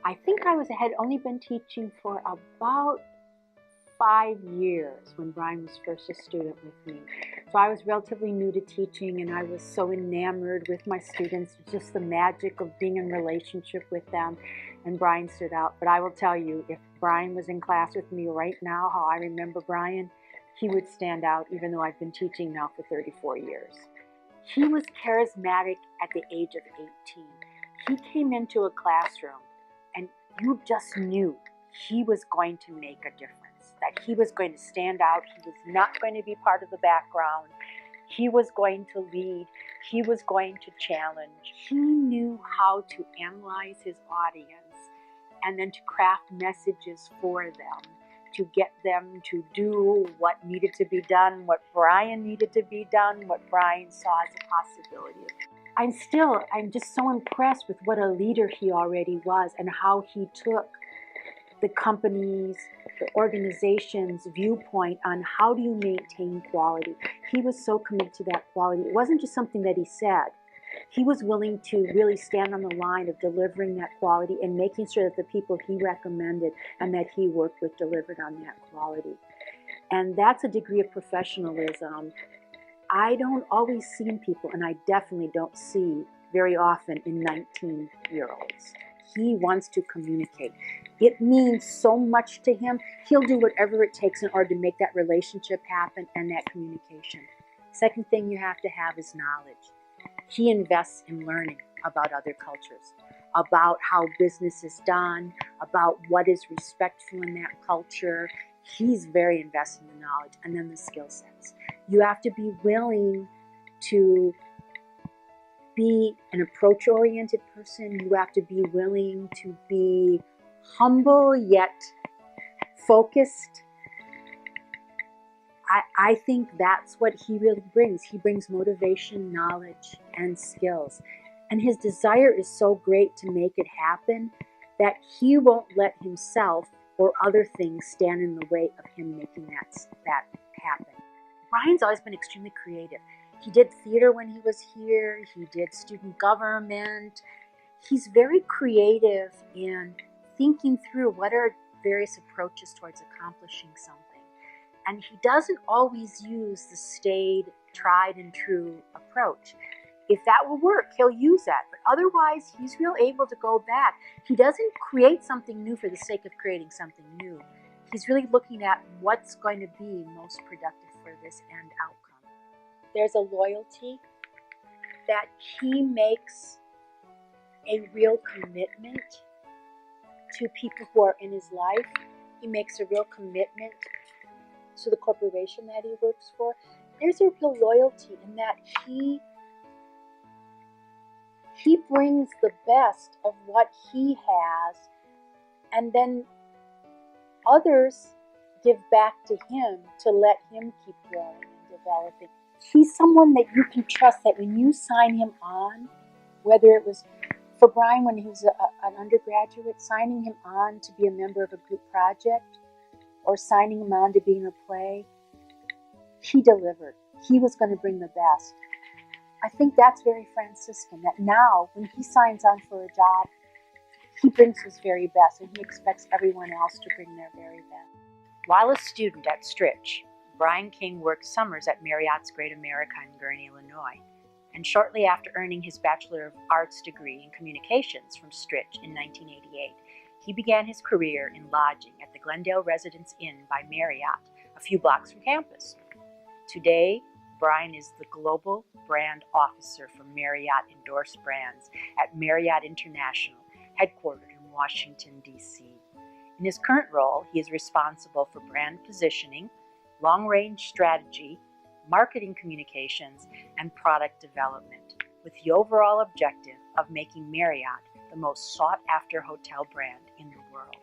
I think I had only been teaching for about 5 years when Brian was first a student with me. So I was relatively new to teaching, and I was so enamored with my students, just the magic of being in relationship with them, and Brian stood out. But I will tell you, if Brian was in class with me right now, how I remember Brian, he would stand out even though I've been teaching now for 34 years. He was charismatic at the age of 18. He came into a classroom and you just knew he was going to make a difference, that he was going to stand out. He was not going to be part of the background. He was going to lead. He was going to challenge. He knew how to analyze his audience and then to craft messages for them, to get them to do what needed to be done, what Brian needed to be done, what Brian saw as a possibility. I'm just so impressed with what a leader he already was and how he took the company's, the organization's viewpoint on how do you maintain quality. He was so committed to that quality. It wasn't just something that he said. He was willing to really stand on the line of delivering that quality and making sure that the people he recommended and that he worked with delivered on that quality. And that's a degree of professionalism I don't always see in people, and I definitely don't see very often in 19-year-olds. He wants to communicate. It means so much to him. He'll do whatever it takes in order to make that relationship happen and that communication. Second thing you have to have is knowledge. He invests in learning about other cultures, about how business is done, about what is respectful in that culture. He's very invested in the knowledge, and then the skill sets. You have to be willing to be an approach-oriented person. You have to be willing to be humble yet focused. I think that's what he really brings. He brings motivation, knowledge, and skills. And his desire is so great to make it happen that he won't let himself or other things stand in the way of him making that happen. Brian's always been extremely creative. He did theater when he was here. He did student government. He's very creative in thinking through what are various approaches towards accomplishing something. And he doesn't always use the staid, tried and true approach. If that will work, he'll use that. But otherwise, he's real able to go back. He doesn't create something new for the sake of creating something new. He's really looking at what's going to be most productive for this end outcome. There's a loyalty that he makes a real commitment to people who are in his life. He makes a real commitment to the corporation that he works for. There's a real loyalty in that he brings the best of what he has, and then others give back to him to let him keep growing and developing. He's someone that you can trust, that when you sign him on, whether it was for Brian when he was an undergraduate, signing him on to be a member of a group project or signing him on to be in a play, he delivered. He was going to bring the best. I think that's very Franciscan, that now when he signs on for a job, he brings his very best and he expects everyone else to bring their very best. While a student at Stritch, Brian King worked summers at Marriott's Great America in Gurnee, Illinois, and shortly after earning his Bachelor of Arts degree in Communications from Stritch in 1988, he began his career in lodging at the Glendale Residence Inn by Marriott, a few blocks from campus. Today, Brian is the Global Brand Officer for Marriott Endorsed Brands at Marriott International Headquarters in Washington, D.C. In his current role, he is responsible for brand positioning, long-range strategy, marketing communications, and product development, with the overall objective of making Marriott the most sought-after hotel brand in the world.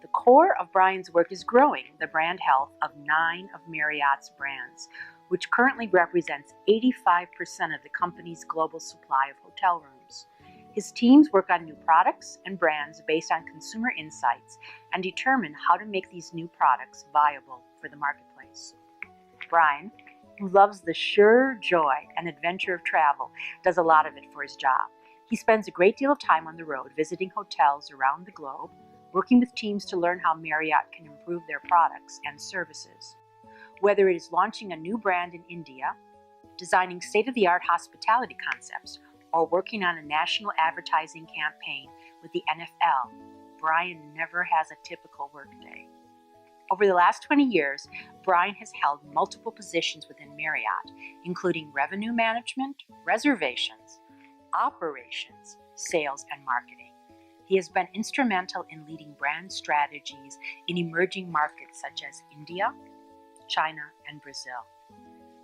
The core of Brian's work is growing the brand health of 9 of Marriott's brands, which currently represents 85% of the company's global supply of hotel rooms. His teams work on new products and brands based on consumer insights and determine how to make these new products viable for the marketplace. Brian, who loves the sure joy and adventure of travel, does a lot of it for his job. He spends a great deal of time on the road visiting hotels around the globe, working with teams to learn how Marriott can improve their products and services. Whether it is launching a new brand in India, designing state-of-the-art hospitality concepts, or working on a national advertising campaign with the NFL, Brian never has a typical workday. Over the last 20 years, Brian has held multiple positions within Marriott, including revenue management, reservations, operations, sales, and marketing. He has been instrumental in leading brand strategies in emerging markets such as India, China, and Brazil.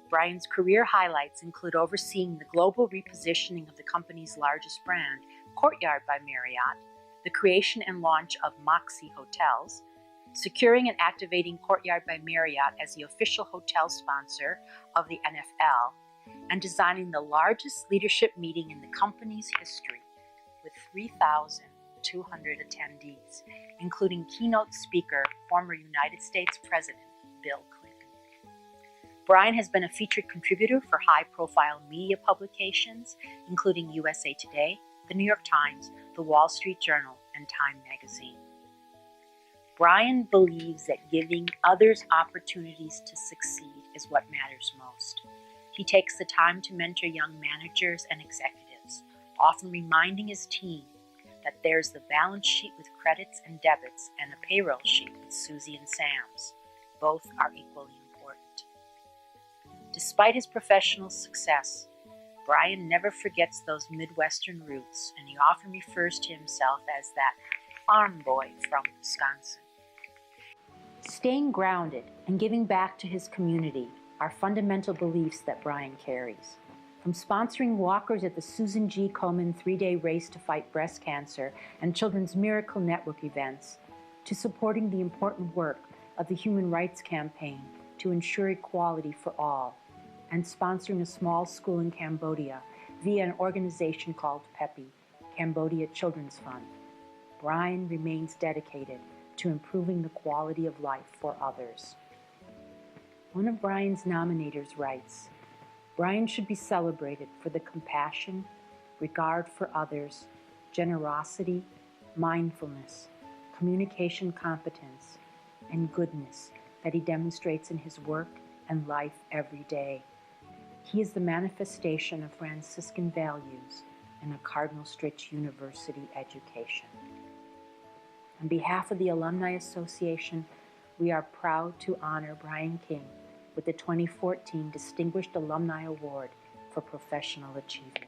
Brian's career highlights include overseeing the global repositioning of the company's largest brand, Courtyard by Marriott, the creation and launch of Moxy Hotels, securing and activating Courtyard by Marriott as the official hotel sponsor of the NFL, and designing the largest leadership meeting in the company's history with 3,200 attendees, including keynote speaker, former United States President Bill Clinton. Brian has been a featured contributor for high-profile media publications, including USA Today, The New York Times, The Wall Street Journal, and Time Magazine. Brian believes that giving others opportunities to succeed is what matters most. He takes the time to mentor young managers and executives, often reminding his team that there's the balance sheet with credits and debits and a payroll sheet with Susie and Sam's. Both are equally important. Despite his professional success, Brian never forgets those Midwestern roots, and he often refers to himself as that farm boy from Wisconsin. Staying grounded and giving back to his community are fundamental beliefs that Brian carries. From sponsoring walkers at the Susan G. Komen 3-day race to fight breast cancer and Children's Miracle Network events, to supporting the important work of the Human Rights Campaign to ensure equality for all, and sponsoring a small school in Cambodia via an organization called PEPI, Cambodia Children's Fund. Brian remains dedicated to improving the quality of life for others. One of Brian's nominators writes, Brian should be celebrated for the compassion, regard for others, generosity, mindfulness, communication competence, and goodness that he demonstrates in his work and life every day. He is the manifestation of Franciscan values and a Cardinal Stritch University education. On behalf of the Alumni Association, we are proud to honor Brian King with the 2014 Distinguished Alumni Award for Professional Achievement.